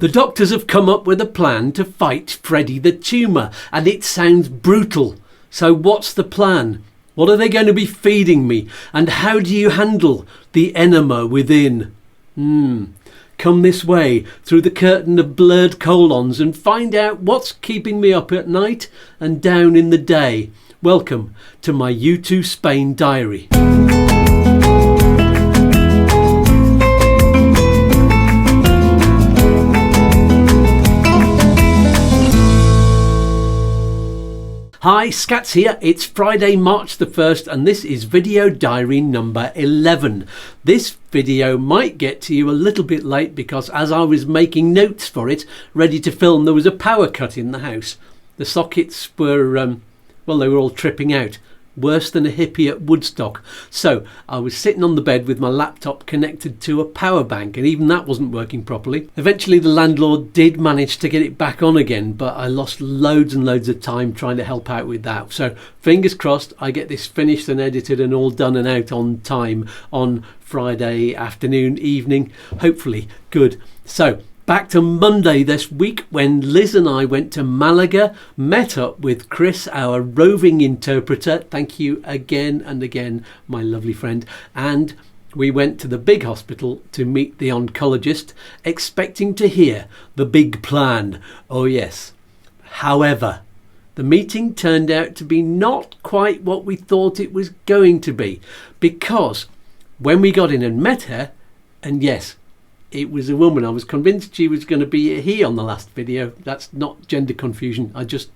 The doctors have come up with a plan to fight Freddie the tumour, and it sounds brutal. So what's the plan? What are they going to be feeding me? And how do you handle the enema within? Come this way through the curtain of blurred colons and find out what's keeping me up at night and down in the day. Welcome to my YouTooSpain diary. Hi, Skatz here. It's Friday, March the 1st, and this is video diary number 11. This video might get to you a little bit late because as I was making notes for it, ready to film, there was a power cut in the house. The sockets were, they were all tripping out. Worse than a hippie at Woodstock. So I was sitting on the bed with my laptop connected to a power bank, and even that wasn't working properly. Eventually the landlord did manage to get it back on again, but I lost loads and loads of time trying to help out with that. So fingers crossed I get this finished and edited and all done and out on time on Friday afternoon, evening. Hopefully good. So back to Monday this week when Liz and I went to Malaga, met up with Chris, our roving interpreter. Thank you again and again, my lovely friend. And we went to the big hospital to meet the oncologist, expecting to hear the big plan. Oh yes. However, the meeting turned out to be not quite what we thought it was going to be, because when we got in and met her, and yes, it was a woman. I was convinced she was going to be a he on the last video. That's not gender confusion. I just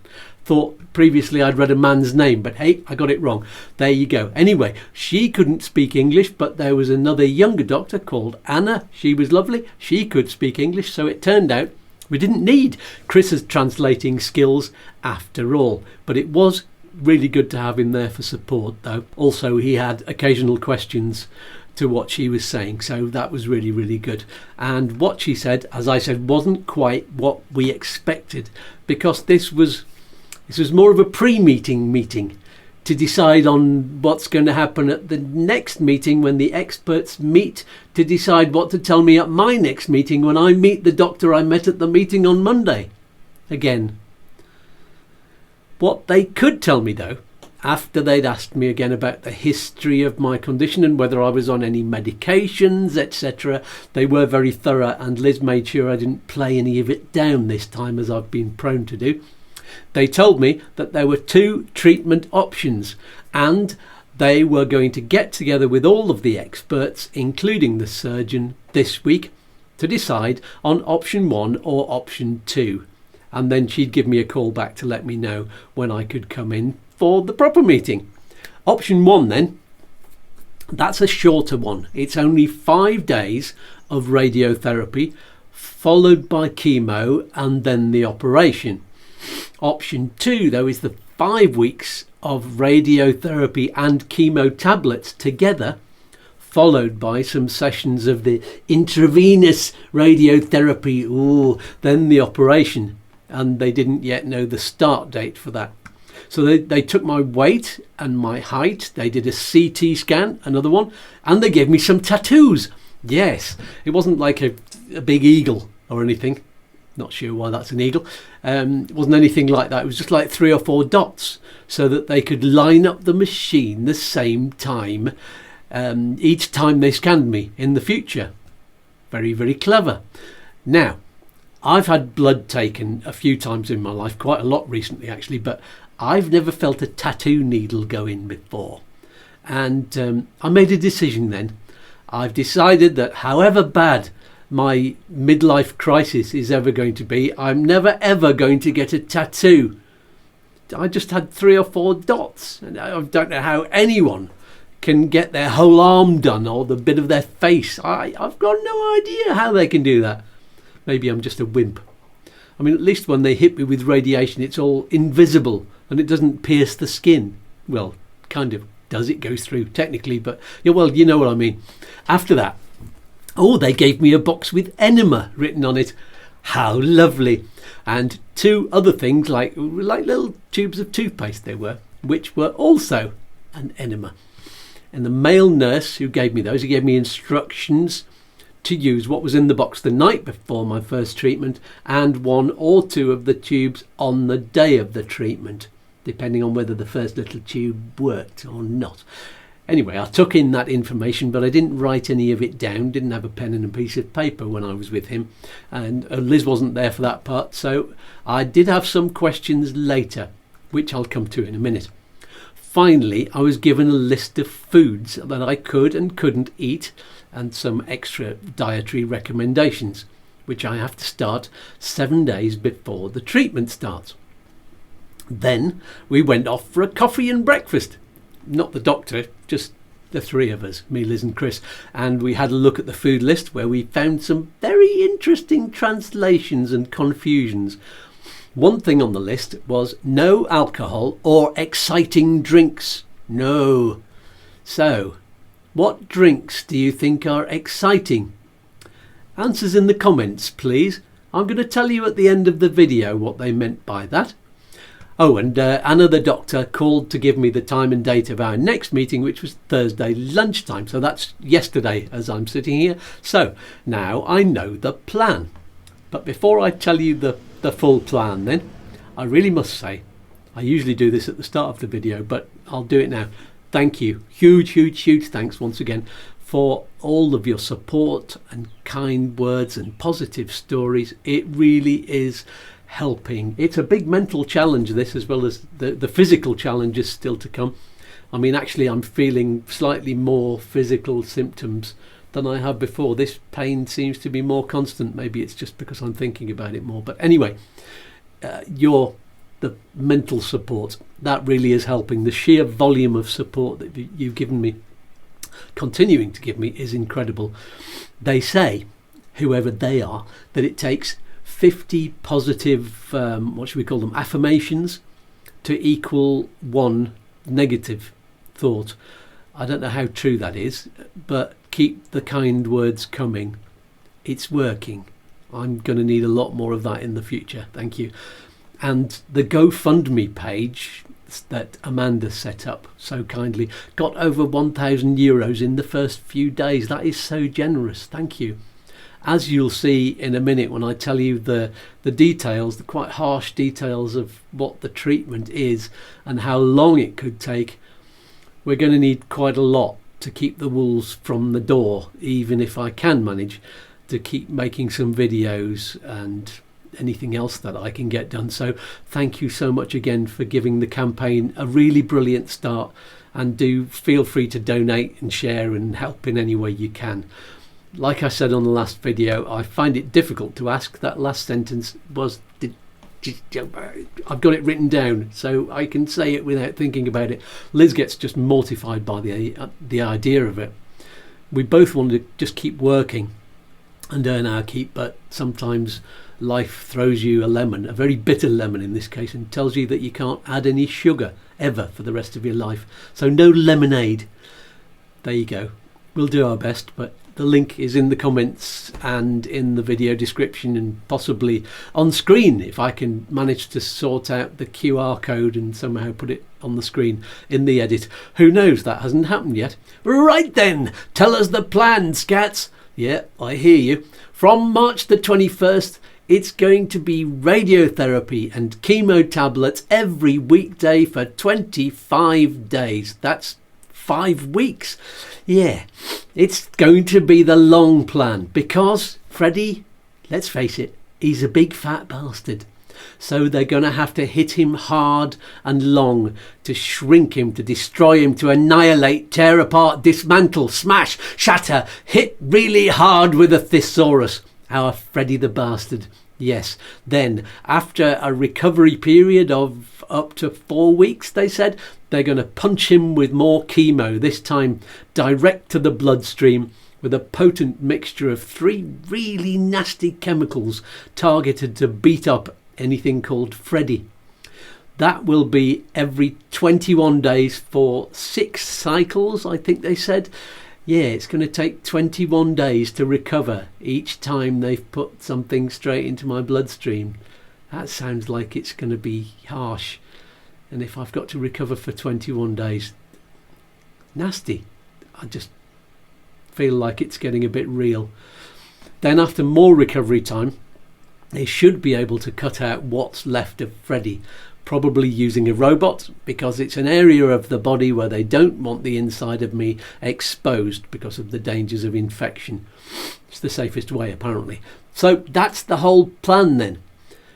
thought previously I'd read a man's name, but hey, I got it wrong. There you go. Anyway, she couldn't speak English, but there was another younger doctor called Anna. She was lovely. She could speak English, so it turned out we didn't need Chris's translating skills after all. But it was really good to have him there for support, though. Also, he had occasional questions to what she was saying, so that was really, really good. And what she said, as I said, wasn't quite what we expected, because this was more of a pre-meeting meeting to decide on what's going to happen at the next meeting when the experts meet to decide what to tell me at my next meeting when I meet the doctor I met at the meeting on Monday. Again, what they could tell me though, after they'd asked me again about the history of my condition and whether I was on any medications, etc. They were very thorough, and Liz made sure I didn't play any of it down this time, as I've been prone to do. They told me that there were 2 treatment options, and they were going to get together with all of the experts, including the surgeon, this week to decide on option 1 or option 2. And then she'd give me a call back to let me know when I could come in for the proper meeting. Option 1 then, that's a shorter one. It's only 5 days of radiotherapy followed by chemo and then the operation. Option 2 though is the 5 weeks of radiotherapy and chemo tablets together, followed by some sessions of the intravenous radiotherapy, then the operation, and they didn't yet know the start date for that. So they took my weight and my height, they did a CT scan, another one, and they gave me some tattoos. Yes, it wasn't like a big eagle or anything. Not sure why that's an eagle. It wasn't anything like that. It was just like 3 or 4 dots so that they could line up the machine the same time each time they scanned me in the future. Very, very clever. Now, I've had blood taken a few times in my life, quite a lot recently actually, but I've never felt a tattoo needle go in before. And I made a decision then. I've decided that however bad my midlife crisis is ever going to be, I'm never ever going to get a tattoo. I just had 3 or 4 dots, and I don't know how anyone can get their whole arm done or the bit of their face. I've got no idea how they can do that. Maybe I'm just a wimp. I mean, at least when they hit me with radiation, it's all invisible and it doesn't pierce the skin. Well, kind of does. It goes through technically, but yeah, well, you know what I mean. After that, they gave me a box with enema written on it. How lovely. And 2 other things like little tubes of toothpaste they were, which were also an enema. And the male nurse who gave me those, he gave me instructions to use what was in the box the night before my first treatment and 1 or 2 of the tubes on the day of the treatment, depending on whether the first little tube worked or not. Anyway, I took in that information, but I didn't write any of it down, didn't have a pen and a piece of paper when I was with him, and Liz wasn't there for that part, so I did have some questions later, which I'll come to in a minute. Finally, I was given a list of foods that I could and couldn't eat and some extra dietary recommendations, which I have to start 7 days before the treatment starts. Then we went off for a coffee and breakfast. Not the doctor, just the 3 of us, me, Liz and Chris, and we had a look at the food list where we found some very interesting translations and confusions. One thing on the list was no alcohol or exciting drinks. No. So, what drinks do you think are exciting? Answers in the comments, please. I'm going to tell you at the end of the video what they meant by that. Oh, and Anna the doctor called to give me the time and date of our next meeting, which was Thursday lunchtime. So that's yesterday as I'm sitting here. So now I know the plan. But before I tell you the full plan then, I really must say, I usually do this at the start of the video, but I'll do it now. Thank you. Huge thanks once again for all of your support and kind words and positive stories. It really is helping. It's a big mental challenge, this, as well as the physical challenges still to come. I mean, actually I'm feeling slightly more physical symptoms than I have before. This pain seems to be more constant. Maybe it's just because I'm thinking about it more, but anyway, the mental support, that really is helping. The sheer volume of support that you've given me, continuing to give me, is incredible. They say, whoever they are, that it takes 50 positive, what should we call them, affirmations to equal 1 negative thought. I don't know how true that is, but keep the kind words coming. It's working. I'm going to need a lot more of that in the future. Thank you. And the GoFundMe page that Amanda set up so kindly got over €1,000 in the first few days. That is so generous. Thank you. As you'll see in a minute when I tell you the details, the quite harsh details of what the treatment is and how long it could take, we're going to need quite a lot to keep the wolves from the door, even if I can manage to keep making some videos and anything else that I can get done. So thank you so much again for giving the campaign a really brilliant start, and do feel free to donate and share and help in any way you can. Like I said on the last video, I find it difficult to ask. That last sentence was, I've got it written down so I can say it without thinking about it. Liz gets just mortified by the idea of it. We both want to just keep working and earn our keep, but sometimes life throws you a lemon, a very bitter lemon in this case, and tells you that you can't add any sugar ever for the rest of your life. So no lemonade. There you go. We'll do our best, but the link is in the comments and in the video description, and possibly on screen if I can manage to sort out the QR code and somehow put it on the screen in the edit. Who knows? That hasn't happened yet. Right then, tell us the plan, Skatz. Yeah, I hear you. From March the 21st, it's going to be radiotherapy and chemo tablets every weekday for 25 days. That's 5 weeks. Yeah, it's going to be the long plan, because Freddie, let's face it, he's a big fat bastard. So they're going to have to hit him hard and long to shrink him, to destroy him, to annihilate, tear apart, dismantle, smash, shatter, hit really hard with a thesaurus. Our Freddie the bastard. Yes, then after a recovery period of up to 4 weeks, they said, they're going to punch him with more chemo, this time direct to the bloodstream, with a potent mixture of 3 really nasty chemicals targeted to beat up anything called Freddie. That will be every 21 days for 6 cycles, I think they said. Yeah, it's going to take 21 days to recover each time they've put something straight into my bloodstream. That sounds like it's going to be harsh. And if I've got to recover for 21 days, nasty. I just feel like it's getting a bit real. Then after more recovery time, they should be able to cut out what's left of Freddie, probably using a robot, because it's an area of the body where they don't want the inside of me exposed because of the dangers of infection. It's the safest way, apparently. So that's the whole plan then.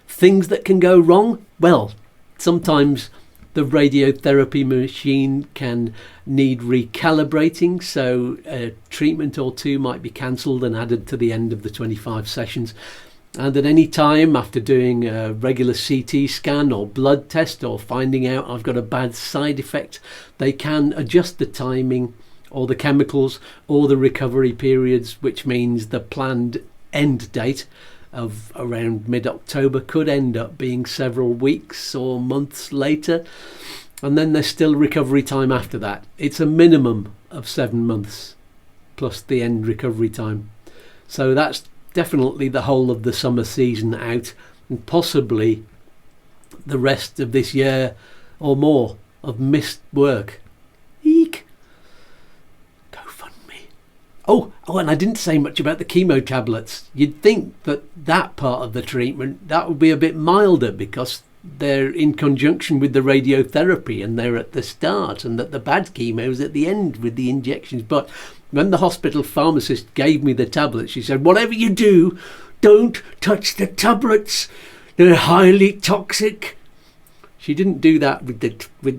Things that can go wrong? Well, sometimes the radiotherapy machine can need recalibrating, so a treatment or two might be cancelled and added to the end of the 25 sessions. And at any time after doing a regular CT scan or blood test or finding out I've got a bad side effect, they can adjust the timing or the chemicals or the recovery periods, which means the planned end date of around mid-October could end up being several weeks or months later. And then there's still recovery time after that. It's a minimum of 7 months plus the end recovery time. So that's definitely the whole of the summer season out, and possibly the rest of this year or more of missed work. Eek! GoFundMe. Oh, and I didn't say much about the chemo tablets. You'd think that part of the treatment, that would be a bit milder because they're in conjunction with the radiotherapy and they're at the start, and that the bad chemo is at the end with the injections. But when the hospital pharmacist gave me the tablets, she said, whatever you do, don't touch the tablets. They're highly toxic. She didn't do that with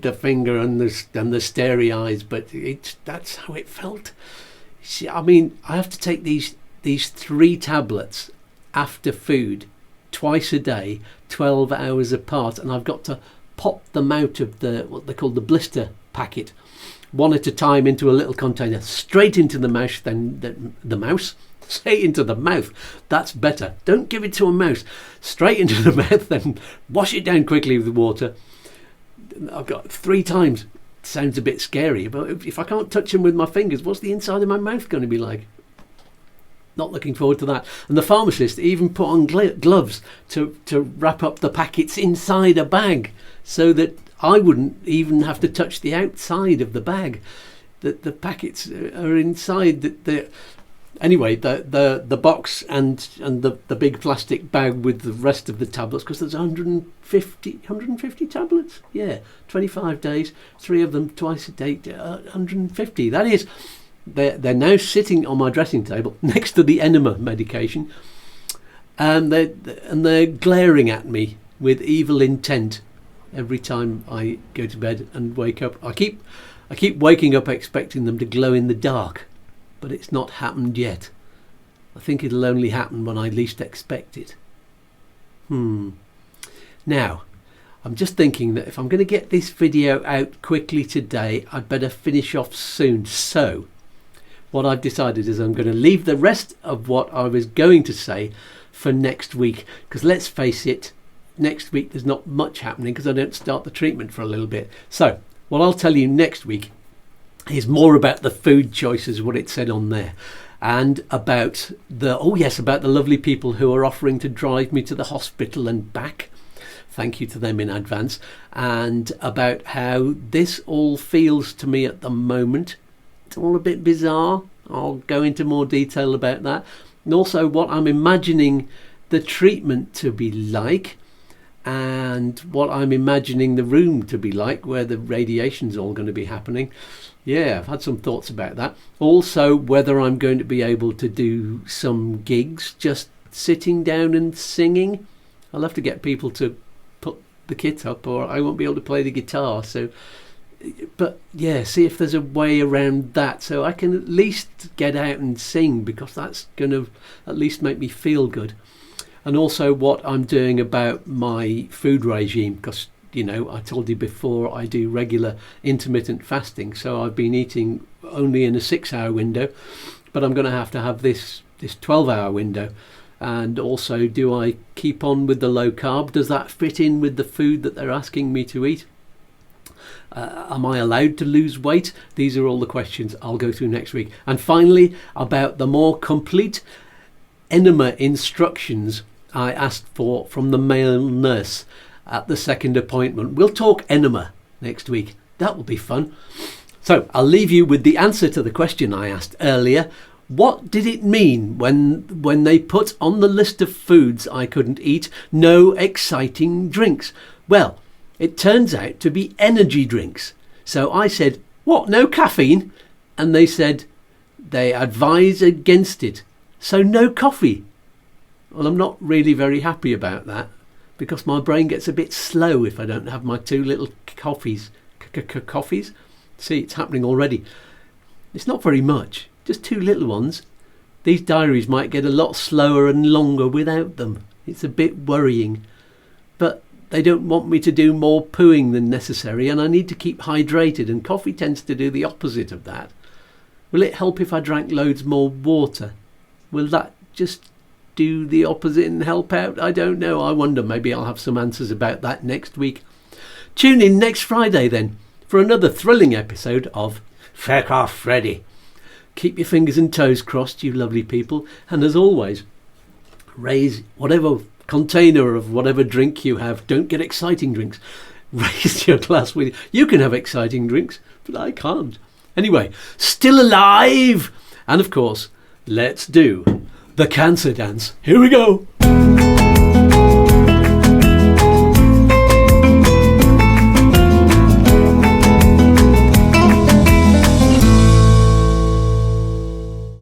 the finger and the starey eyes, but that's how it felt. I mean, I have to take these 3 tablets after food twice a day, 12 hours apart, and I've got to pop them out of what they call the blister packet, one at a time, into a little container, straight into the mouth, then the mouse, straight into the mouth. That's better. Don't give it to a mouse. Straight into the mouth, then wash it down quickly with water. I've got 3 times. Sounds a bit scary, but if I can't touch them with my fingers, what's the inside of my mouth going to be like? Not looking forward to that. And the pharmacist even put on gloves to wrap up the packets inside a bag so that I wouldn't even have to touch the outside of the bag. That the packets are inside. Anyway, the box and the big plastic bag with the rest of the tablets, because there's 150 tablets. Yeah, 25 days, 3 of them twice a day, 150. That is. They're now sitting on my dressing table next to the enema medication, and they're glaring at me with evil intent every time I go to bed and wake up. I keep waking up expecting them to glow in the dark, but it's not happened yet. I think it'll only happen when I least expect it. Now, I'm just thinking that if I'm going to get this video out quickly today, I'd better finish off soon. So what I've decided is I'm going to leave the rest of what I was going to say for next week, because let's face it, next week there's not much happening because I don't start the treatment for a little bit. So what I'll tell you next week is more about the food choices, what it said on there, and about the lovely people who are offering to drive me to the hospital and back. Thank you to them in advance. And about how this all feels to me at the moment. It's all a bit bizarre. I'll go into more detail about that. And also what I'm imagining the treatment to be like, and what I'm imagining the room to be like where the radiation's all going to be happening. Yeah, I've had some thoughts about that. Also, whether I'm going to be able to do some gigs just sitting down and singing. I'll have to get people to put the kit up, or I won't be able to play the guitar. So, but yeah, see if there's a way around that so I can at least get out and sing, because that's going to at least make me feel good. And also what I'm doing about my food regime, because you know, I told you before I do regular intermittent fasting, so I've been eating only in a 6-hour window, but I'm going to have this 12-hour window. And also, do I keep on with the low carb? Does that fit in with the food that they're asking me to eat? Am I allowed to lose weight? These are all the questions I'll go through next week. And finally, about the more complete enema instructions I asked for from the male nurse at the second appointment. We'll talk enema next week. That will be fun. So I'll leave you with the answer to the question I asked earlier. What did it mean when they put on the list of foods I couldn't eat, no exciting drinks? Well, it turns out to be energy drinks. So I said, what, no caffeine? And they said they advise against it. So no coffee. Well, I'm not really very happy about that, because my brain gets a bit slow if I don't have my 2 little coffees. Coffees? See, it's happening already. It's not very much, just 2 little ones. These diaries might get a lot slower and longer without them. It's a bit worrying. But they don't want me to do more pooing than necessary, and I need to keep hydrated, and coffee tends to do the opposite of that. Will it help if I drank loads more water? Will that just do the opposite and help out? I don't know. I wonder. Maybe I'll have some answers about that next week. Tune in next Friday then for another thrilling episode of Feck Off, Freddie. Keep your fingers and toes crossed, you lovely people. And as always, raise whatever container of whatever drink you have. Don't get exciting drinks. Raise your glass with you. You can have exciting drinks, but I can't. Anyway, still alive! And of course, let's do the cancer dance. Here we go.